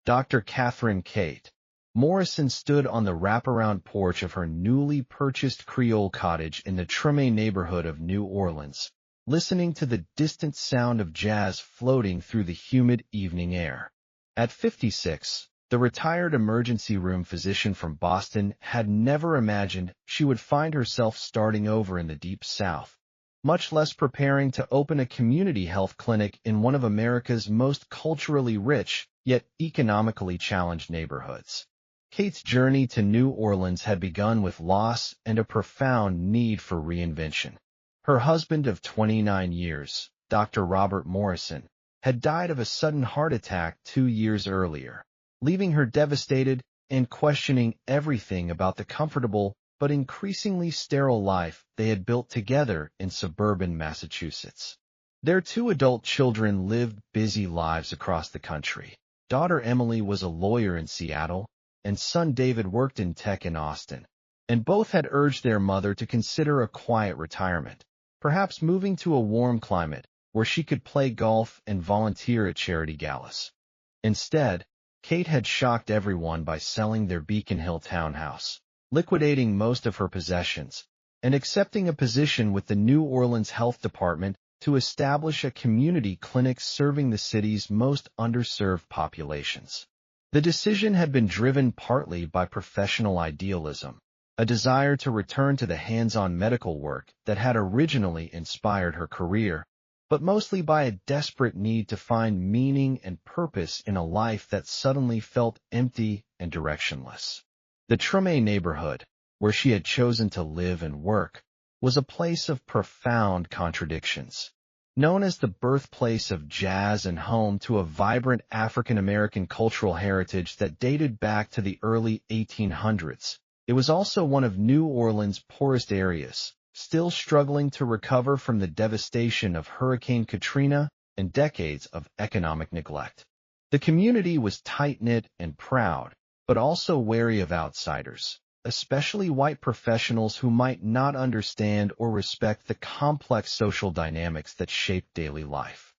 Dr. Catherine Kate Morrison stood on the wraparound porch of her newly purchased Creole cottage in the Treme neighborhood of New Orleans, listening to the distant sound of jazz floating through the humid evening air. At 56, the retired emergency room physician from Boston had never imagined she would find herself starting over in the Deep South, much less preparing to open a community health clinic in one of America's most culturally rich, yet economically challenged neighborhoods. Kate's journey to New Orleans had begun with loss and a profound need for reinvention. Her husband of 29 years, Dr. Robert Morrison, had died of a sudden heart attack 2 years earlier, leaving her devastated and questioning everything about the comfortable but increasingly sterile life they had built together in suburban Massachusetts. Their 2 adult children lived busy lives across the country. Daughter Emily was a lawyer in Seattle, and son David worked in tech in Austin, and both had urged their mother to consider a quiet retirement, perhaps moving to a warm climate where she could play golf and volunteer at charity galas. Instead, Kate had shocked everyone by selling their Beacon Hill townhouse, liquidating most of her possessions, and accepting a position with the New Orleans Health Department to establish a community clinic serving the city's most underserved populations. The decision had been driven partly by professional idealism, a desire to return to the hands-on medical work that had originally inspired her career, but mostly by a desperate need to find meaning and purpose in a life that suddenly felt empty and directionless. The Treme neighborhood, where she had chosen to live and work, was a place of profound contradictions. Known as the birthplace of jazz and home to a vibrant African-American cultural heritage that dated back to the early 1800s, it was also one of New Orleans' poorest areas, still struggling to recover from the devastation of Hurricane Katrina and decades of economic neglect. The community was tight-knit and proud, but also wary of outsiders, especially white professionals who might not understand or respect the complex social dynamics that shaped daily life.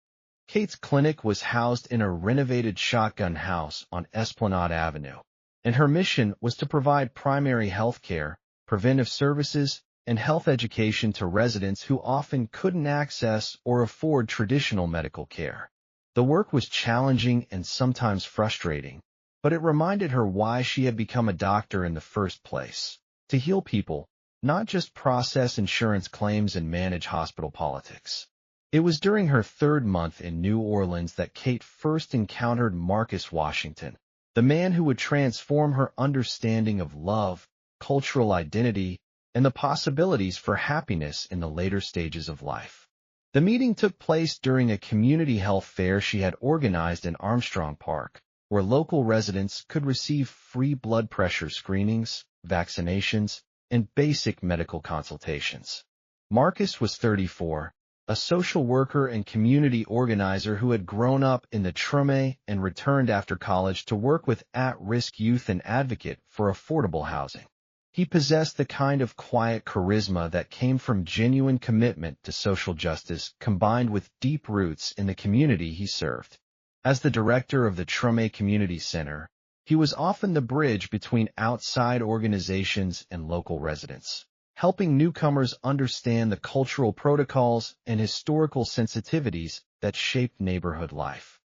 Kate's clinic was housed in a renovated shotgun house on Esplanade Avenue, and her mission was to provide primary health care, preventive services, and health education to residents who often couldn't access or afford traditional medical care. The work was challenging and sometimes frustrating, but it reminded her why she had become a doctor in the first place: to heal people, not just process insurance claims and manage hospital politics. It was during her 3rd month in New Orleans that Kate first encountered Marcus Washington, the man who would transform her understanding of love, cultural identity, and the possibilities for happiness in the later stages of life. The meeting took place during a community health fair she had organized in Armstrong Park, where local residents could receive free blood pressure screenings, vaccinations, and basic medical consultations. Marcus was 34, a social worker and community organizer who had grown up in the Treme and returned after college to work with at-risk youth and advocate for affordable housing. He possessed the kind of quiet charisma that came from genuine commitment to social justice combined with deep roots in the community he served. As the director of the Treme Community Center, he was often the bridge between outside organizations and local residents, helping newcomers understand the cultural protocols and historical sensitivities that shaped neighborhood life.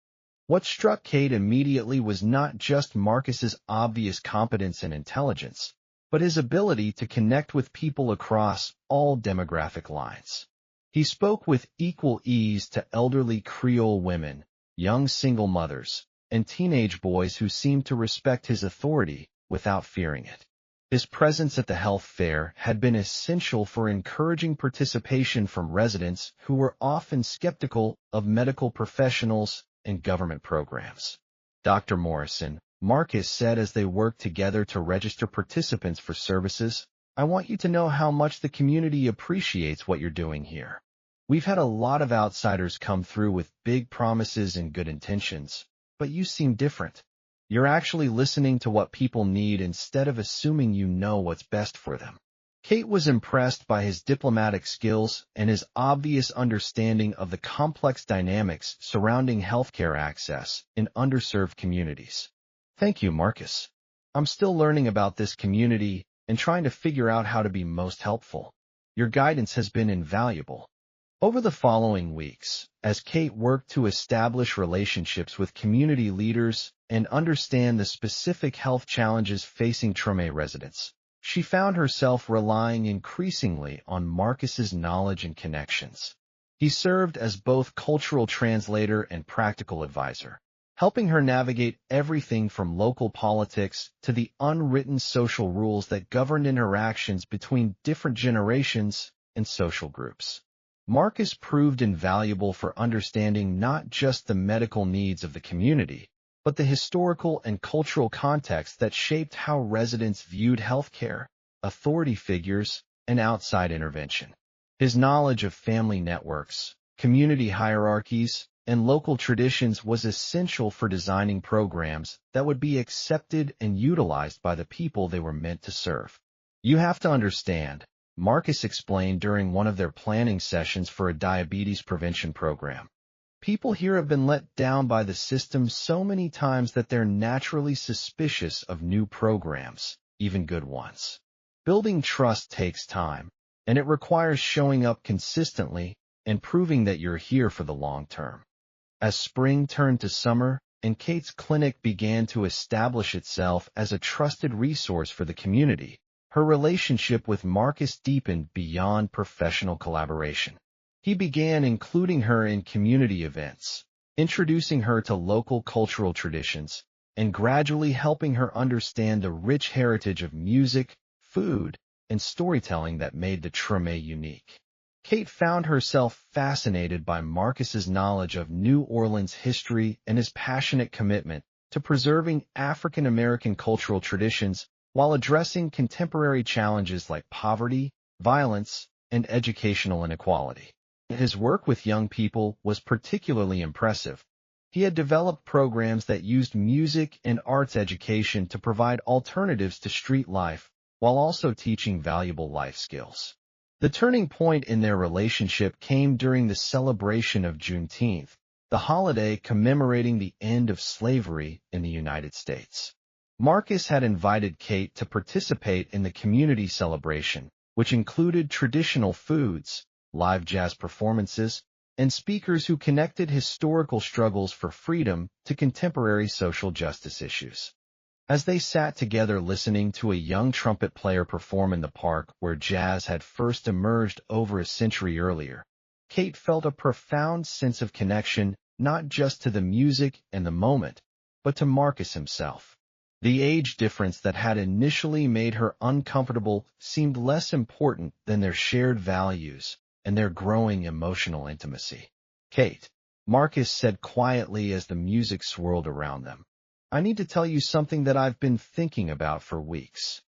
What struck Kate immediately was not just Marcus's obvious competence and intelligence, but his ability to connect with people across all demographic lines. He spoke with equal ease to elderly Creole women, young single mothers, and teenage boys who seemed to respect his authority without fearing it. His presence at the health fair had been essential for encouraging participation from residents who were often skeptical of medical professionals and government programs. Dr. Morrison, Marcus said as they worked together to register participants for services, "I want you to know how much the community appreciates what you're doing here. We've had a lot of outsiders come through with big promises and good intentions, but you seem different. You're actually listening to what people need instead of assuming you know what's best for them." Kate was impressed by his diplomatic skills and his obvious understanding of the complex dynamics surrounding healthcare access in underserved communities. Thank you, Marcus. I'm still learning about this community and trying to figure out how to be most helpful. Your guidance has been invaluable. Over the following weeks, as Kate worked to establish relationships with community leaders and understand the specific health challenges facing Treme residents, she found herself relying increasingly on Marcus's knowledge and connections. He served as both cultural translator and practical advisor, helping her navigate everything from local politics to the unwritten social rules that governed interactions between different generations and social groups. Marcus proved invaluable for understanding not just the medical needs of the community, but the historical and cultural context that shaped how residents viewed healthcare, authority figures, and outside intervention. His knowledge of family networks, community hierarchies, and local traditions was essential for designing programs that would be accepted and utilized by the people they were meant to serve. You have to understand, Marcus explained during one of their planning sessions for a diabetes prevention program. People here have been let down by the system so many times that they're naturally suspicious of new programs, even good ones. Building trust takes time, and it requires showing up consistently and proving that you're here for the long term. As spring turned to summer, and Kate's clinic began to establish itself as a trusted resource for the community, her relationship with Marcus deepened beyond professional collaboration. He began including her in community events, introducing her to local cultural traditions, and gradually helping her understand the rich heritage of music, food, and storytelling that made the Treme unique. Kate found herself fascinated by Marcus's knowledge of New Orleans history and his passionate commitment to preserving African American cultural traditions while addressing contemporary challenges like poverty, violence, and educational inequality. His work with young people was particularly impressive. He had developed programs that used music and arts education to provide alternatives to street life, while also teaching valuable life skills. The turning point in their relationship came during the celebration of Juneteenth, the holiday commemorating the end of slavery in the United States. Marcus had invited Kate to participate in the community celebration, which included traditional foods, live jazz performances, and speakers who connected historical struggles for freedom to contemporary social justice issues. As they sat together listening to a young trumpet player perform in the park where jazz had first emerged over a century earlier, Kate felt a profound sense of connection not just to the music and the moment, but to Marcus himself. The age difference that had initially made her uncomfortable seemed less important than their shared values and their growing emotional intimacy. Kate, Marcus said quietly as the music swirled around them, I need to tell you something that I've been thinking about for weeks.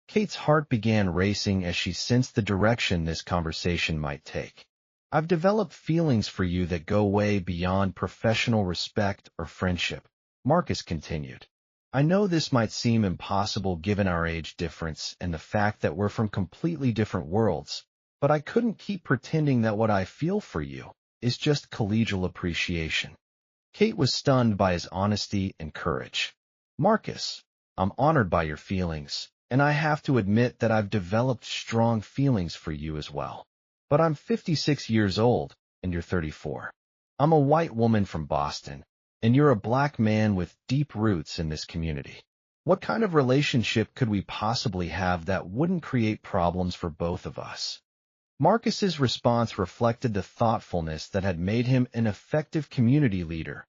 Kate's heart began racing as she sensed the direction this conversation might take. I've developed feelings for you that go way beyond professional respect or friendship, Marcus continued. I know this might seem impossible given our age difference and the fact that we're from completely different worlds, but I couldn't keep pretending that what I feel for you is just collegial appreciation. Kate was stunned by his honesty and courage. Marcus, I'm honored by your feelings, and I have to admit that I've developed strong feelings for you as well. But I'm 56 years old, and you're 34. I'm a white woman from Boston, and you're a black man with deep roots in this community. What kind of relationship could we possibly have that wouldn't create problems for both of us? Marcus's response reflected the thoughtfulness that had made him an effective community leader.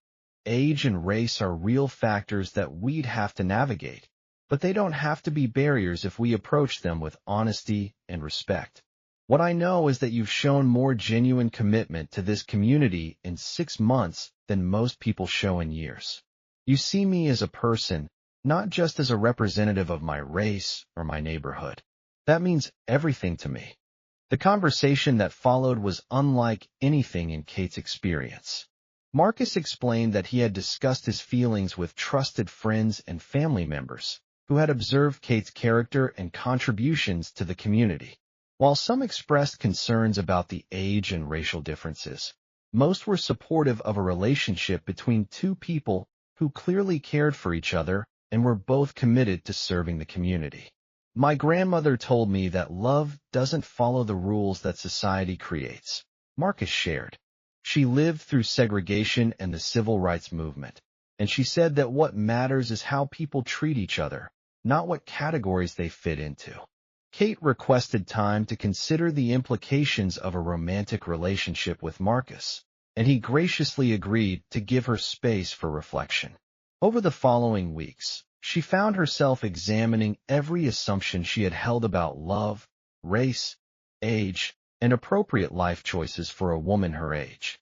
Age and race are real factors that we'd have to navigate, but they don't have to be barriers if we approach them with honesty and respect. What I know is that you've shown more genuine commitment to this community in 6 months than most people show in years. You see me as a person, not just as a representative of my race or my neighborhood. That means everything to me. The conversation that followed was unlike anything in Kate's experience. Marcus explained that he had discussed his feelings with trusted friends and family members who had observed Kate's character and contributions to the community. While some expressed concerns about the age and racial differences, most were supportive of a relationship between two people who clearly cared for each other and were both committed to serving the community. My grandmother told me that love doesn't follow the rules that society creates, Marcus shared. She lived through segregation and the civil rights movement, and she said that what matters is how people treat each other, not what categories they fit into. Kate requested time to consider the implications of a romantic relationship with Marcus, and he graciously agreed to give her space for reflection. Over the following weeks, she found herself examining every assumption she had held about love, race, age, and appropriate life choices for a woman her age.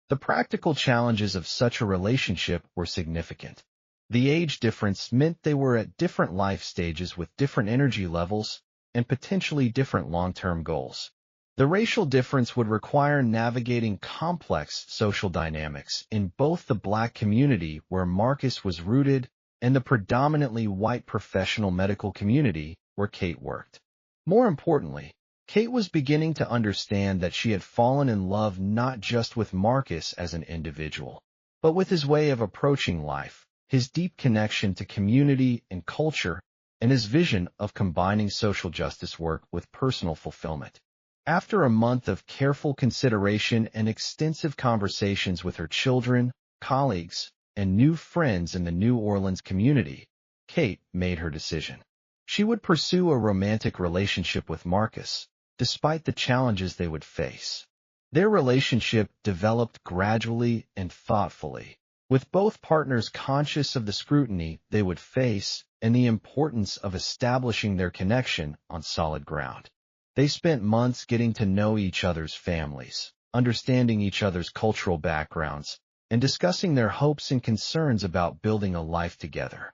The practical challenges of such a relationship were significant. The age difference meant they were at different life stages with different energy levels and potentially different long-term goals. The racial difference would require navigating complex social dynamics in both the Black community where Marcus was rooted and the predominantly white professional medical community where Kate worked. More importantly, Kate was beginning to understand that she had fallen in love not just with Marcus as an individual, but with his way of approaching life, his deep connection to community and culture, and his vision of combining social justice work with personal fulfillment. After a month of careful consideration and extensive conversations with her children, colleagues, and new friends in the New Orleans community, Kate made her decision. She would pursue a romantic relationship with Marcus, despite the challenges they would face. Their relationship developed gradually and thoughtfully, with both partners conscious of the scrutiny they would face and the importance of establishing their connection on solid ground. They spent months getting to know each other's families, understanding each other's cultural backgrounds, and discussing their hopes and concerns about building a life together.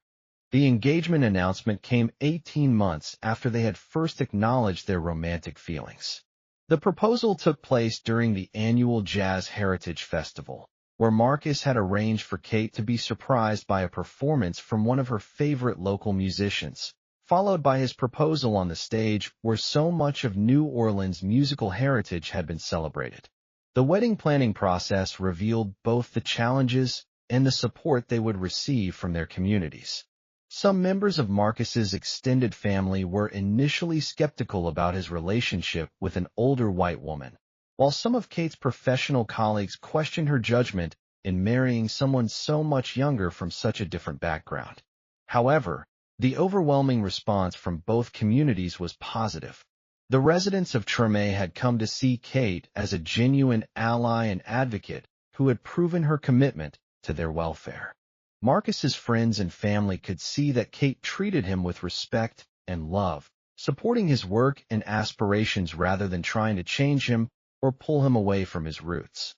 The engagement announcement came 18 months after they had first acknowledged their romantic feelings. The proposal took place during the annual Jazz Heritage Festival, where Marcus had arranged for Kate to be surprised by a performance from one of her favorite local musicians, followed by his proposal on the stage where so much of New Orleans' musical heritage had been celebrated. The wedding planning process revealed both the challenges and the support they would receive from their communities. Some members of Marcus's extended family were initially skeptical about his relationship with an older white woman, while some of Kate's professional colleagues questioned her judgment in marrying someone so much younger from such a different background. However, the overwhelming response from both communities was positive. The residents of Treme had come to see Kate as a genuine ally and advocate who had proven her commitment to their welfare. Marcus's friends and family could see that Kate treated him with respect and love, supporting his work and aspirations rather than trying to change him or pull him away from his roots.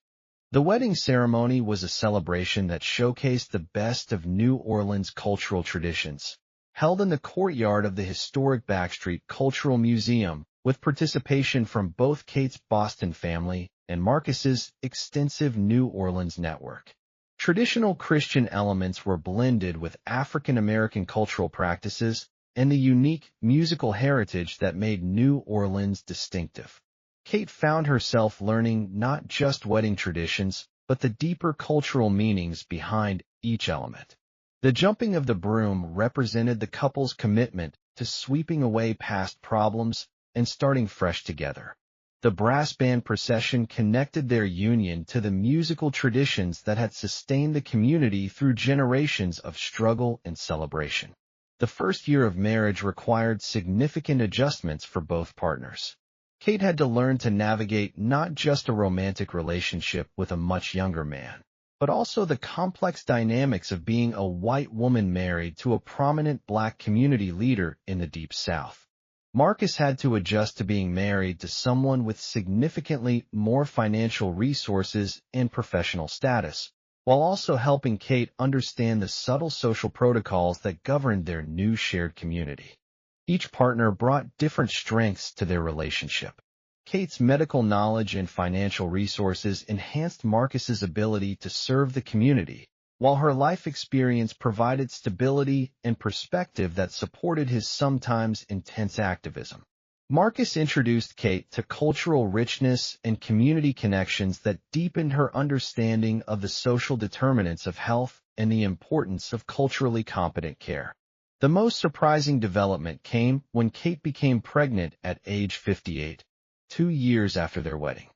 The wedding ceremony was a celebration that showcased the best of New Orleans cultural traditions, held in the courtyard of the historic Backstreet Cultural Museum, with participation from both Kate's Boston family and Marcus's extensive New Orleans network. Traditional Christian elements were blended with African American cultural practices and the unique musical heritage that made New Orleans distinctive. Kate found herself learning not just wedding traditions, but the deeper cultural meanings behind each element. The jumping of the broom represented the couple's commitment to sweeping away past problems and starting fresh together. The brass band procession connected their union to the musical traditions that had sustained the community through generations of struggle and celebration. The first year of marriage required significant adjustments for both partners. Kate had to learn to navigate not just a romantic relationship with a much younger man, but also the complex dynamics of being a white woman married to a prominent Black community leader in the Deep South. Marcus had to adjust to being married to someone with significantly more financial resources and professional status, while also helping Kate understand the subtle social protocols that governed their new shared community. Each partner brought different strengths to their relationship. Kate's medical knowledge and financial resources enhanced Marcus's ability to serve the community, while her life experience provided stability and perspective that supported his sometimes intense activism. Marcus introduced Kate to cultural richness and community connections that deepened her understanding of the social determinants of health and the importance of culturally competent care. The most surprising development came when Kate became pregnant at age 58, 2 years after their wedding.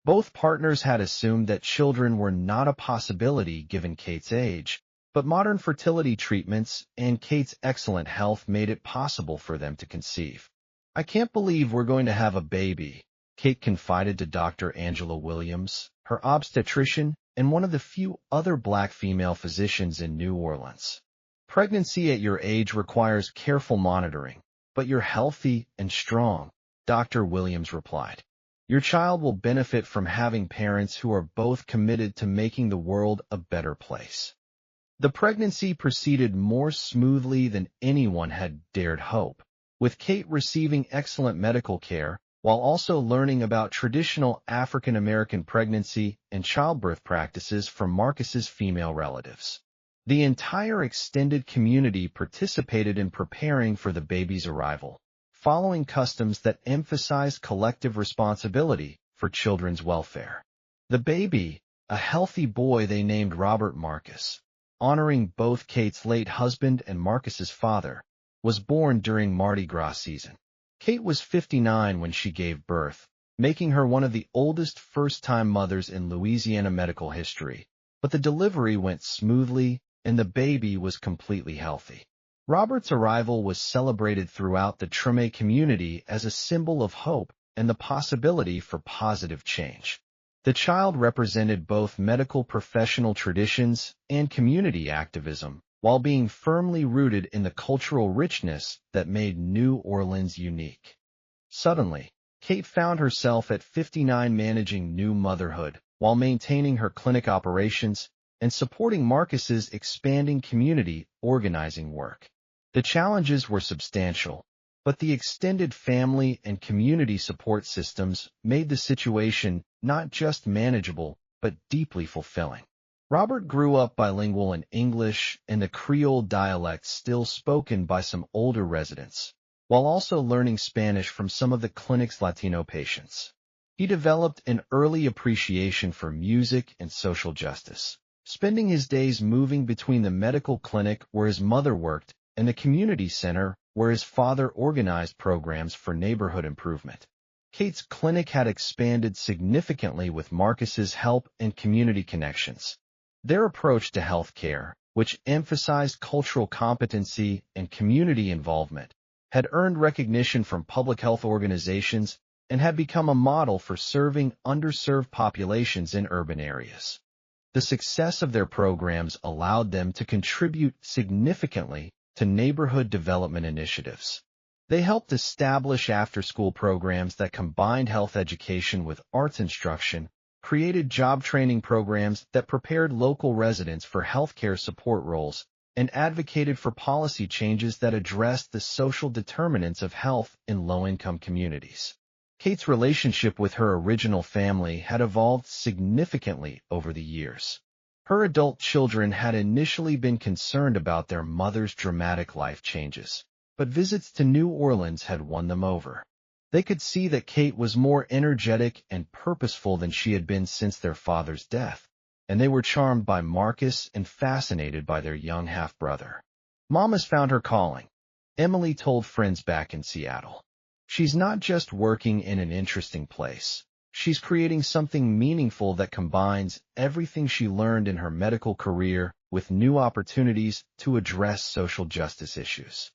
Both partners had assumed that children were not a possibility given Kate's age, but modern fertility treatments and Kate's excellent health made it possible for them to conceive. "I can't believe we're going to have a baby," Kate confided to Dr. Angela Williams, her obstetrician and one of the few other Black female physicians in New Orleans. "Pregnancy at your age requires careful monitoring, but you're healthy and strong," Dr. Williams replied. "Your child will benefit from having parents who are both committed to making the world a better place." The pregnancy proceeded more smoothly than anyone had dared hope, with Kate receiving excellent medical care while also learning about traditional African American pregnancy and childbirth practices from Marcus's female relatives. The entire extended community participated in preparing for the baby's arrival, following customs that emphasized collective responsibility for children's welfare. The baby, a healthy boy they named Robert Marcus, honoring both Kate's late husband and Marcus's father, was born during Mardi Gras season. Kate was 59 when she gave birth, making her one of the oldest first-time mothers in Louisiana medical history, but the delivery went smoothly and the baby was completely healthy. Robert's arrival was celebrated throughout the Treme community as a symbol of hope and the possibility for positive change. The child represented both medical professional traditions and community activism, while being firmly rooted in the cultural richness that made New Orleans unique. Suddenly, Kate found herself at 59 managing new motherhood, while maintaining her clinic operations and supporting Marcus's expanding community organizing work. The challenges were substantial, but the extended family and community support systems made the situation not just manageable, but deeply fulfilling. Robert grew up bilingual in English and the Creole dialect still spoken by some older residents, while also learning Spanish from some of the clinic's Latino patients. He developed an early appreciation for music and social justice, spending his days moving between the medical clinic where his mother worked and the community center where his father organized programs for neighborhood improvement. Kate's clinic had expanded significantly with Marcus's help and community connections. Their approach to healthcare, which emphasized cultural competency and community involvement, had earned recognition from public health organizations and had become a model for serving underserved populations in urban areas. The success of their programs allowed them to contribute significantly to neighborhood development initiatives. They helped establish after-school programs that combined health education with arts instruction, created job training programs that prepared local residents for healthcare support roles, and advocated for policy changes that addressed the social determinants of health in low-income communities. Kate's relationship with her original family had evolved significantly over the years. Her adult children had initially been concerned about their mother's dramatic life changes, but visits to New Orleans had won them over. They could see that Kate was more energetic and purposeful than she had been since their father's death, and they were charmed by Marcus and fascinated by their young half-brother. "Mama's found her calling," Emily told friends back in Seattle. "She's not just working in an interesting place. She's creating something meaningful that combines everything she learned in her medical career with new opportunities to address social justice issues."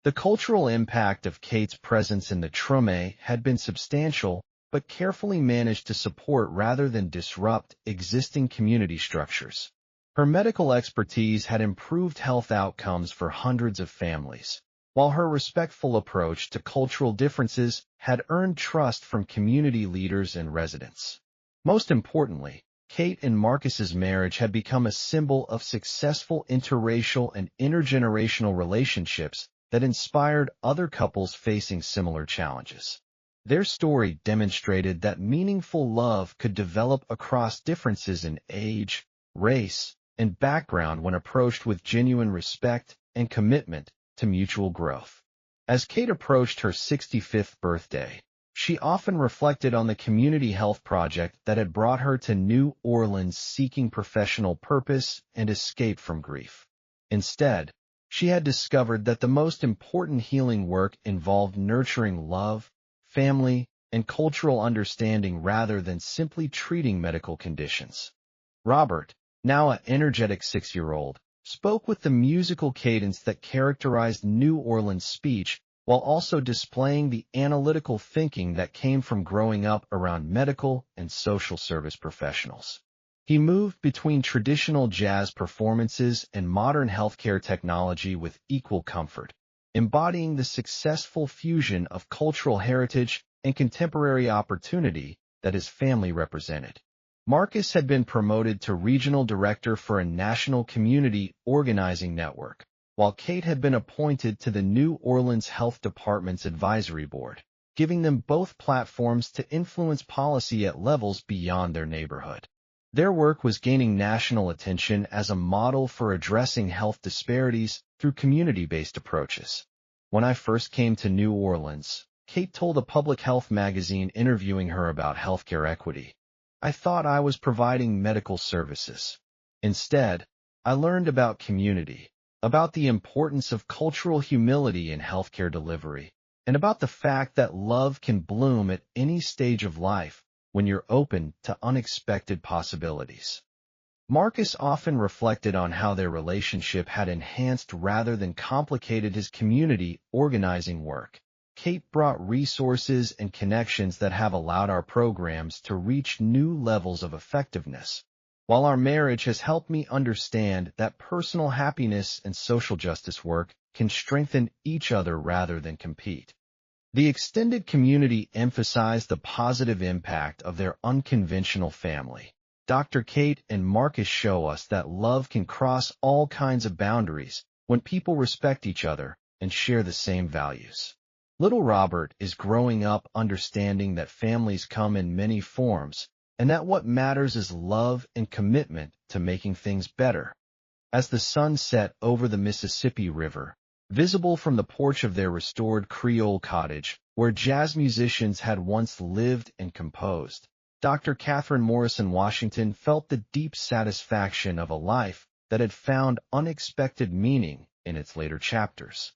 The cultural impact of Kate's presence in the Treme had been substantial, but carefully managed to support rather than disrupt existing community structures. Her medical expertise had improved health outcomes for hundreds of families, while her respectful approach to cultural differences had earned trust from community leaders and residents. Most importantly, Kate and Marcus's marriage had become a symbol of successful interracial and intergenerational relationships that inspired other couples facing similar challenges. Their story demonstrated that meaningful love could develop across differences in age, race, and background when approached with genuine respect and commitment to mutual growth. As Kate approached her 65th birthday, she often reflected on the community health project that had brought her to New Orleans seeking professional purpose and escape from grief. Instead, She had discovered that the most important healing work involved nurturing love, family, and cultural understanding rather than simply treating medical conditions. Robert, now an energetic 6-year-old, spoke with the musical cadence that characterized New Orleans speech while also displaying the analytical thinking that came from growing up around medical and social service professionals. He moved between traditional jazz performances and modern healthcare technology with equal comfort, embodying the successful fusion of cultural heritage and contemporary opportunity that his family represented. Marcus had been promoted to regional director for a national community organizing network, while Kate had been appointed to the New Orleans Health Department's advisory board, giving them both platforms to influence policy at levels beyond their neighborhood. Their work was gaining national attention as a model for addressing health disparities through community-based approaches. When I first came to New Orleans, Kate told a public health magazine interviewing her about healthcare equity, I thought I was providing medical services. Instead, I learned about community, about the importance of cultural humility in healthcare delivery, and about the fact that love can bloom at any stage of life when you're open to unexpected possibilities. Marcus often reflected on how their relationship had enhanced rather than complicated his community organizing work. Kate brought resources and connections that have allowed our programs to reach new levels of effectiveness, while our marriage has helped me understand that personal happiness and social justice work can strengthen each other rather than compete. The extended community emphasized the positive impact of their unconventional family. Dr. Kate and Marcus show us that love can cross all kinds of boundaries when people respect each other and share the same values. Little Robert is growing up understanding that families come in many forms and that what matters is love and commitment to making things better. As the sun set over the Mississippi River, visible from the porch of their restored Creole cottage, where jazz musicians had once lived and composed, Dr. Catherine Morrison Washington felt the deep satisfaction of a life that had found unexpected meaning in its later chapters.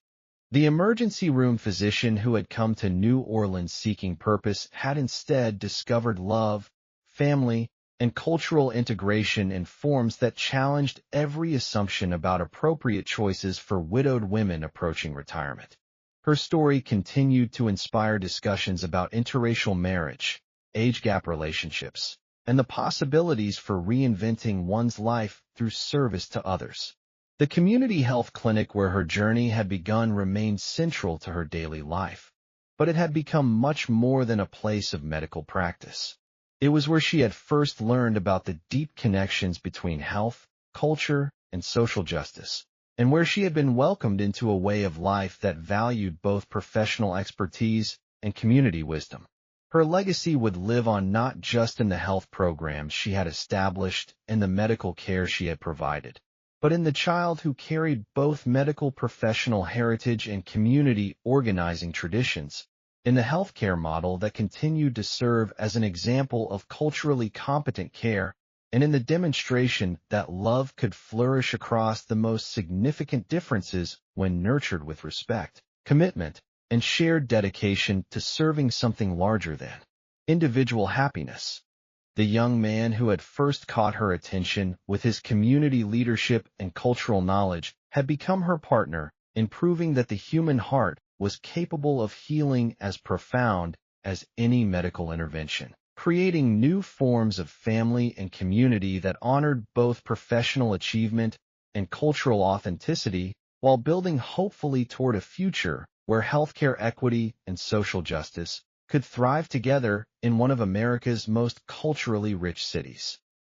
The emergency room physician who had come to New Orleans seeking purpose had instead discovered love, family, and cultural integration in forms that challenged every assumption about appropriate choices for widowed women approaching retirement. Her story continued to inspire discussions about interracial marriage, age gap relationships, and the possibilities for reinventing one's life through service to others. The community health clinic where her journey had begun remained central to her daily life, but it had become much more than a place of medical practice. It was where she had first learned about the deep connections between health, culture, and social justice, and where she had been welcomed into a way of life that valued both professional expertise and community wisdom. Her legacy would live on not just in the health programs she had established and the medical care she had provided, but in the child who carried both medical professional heritage and community organizing traditions, in the healthcare model that continued to serve as an example of culturally competent care, and in the demonstration that love could flourish across the most significant differences when nurtured with respect, commitment, and shared dedication to serving something larger than individual happiness. The young man who had first caught her attention with his community leadership and cultural knowledge had become her partner in proving that the human heart was capable of healing as profound as any medical intervention, creating new forms of family and community that honored both professional achievement and cultural authenticity, while building hopefully toward a future where healthcare equity and social justice could thrive together in one of America's most culturally rich cities.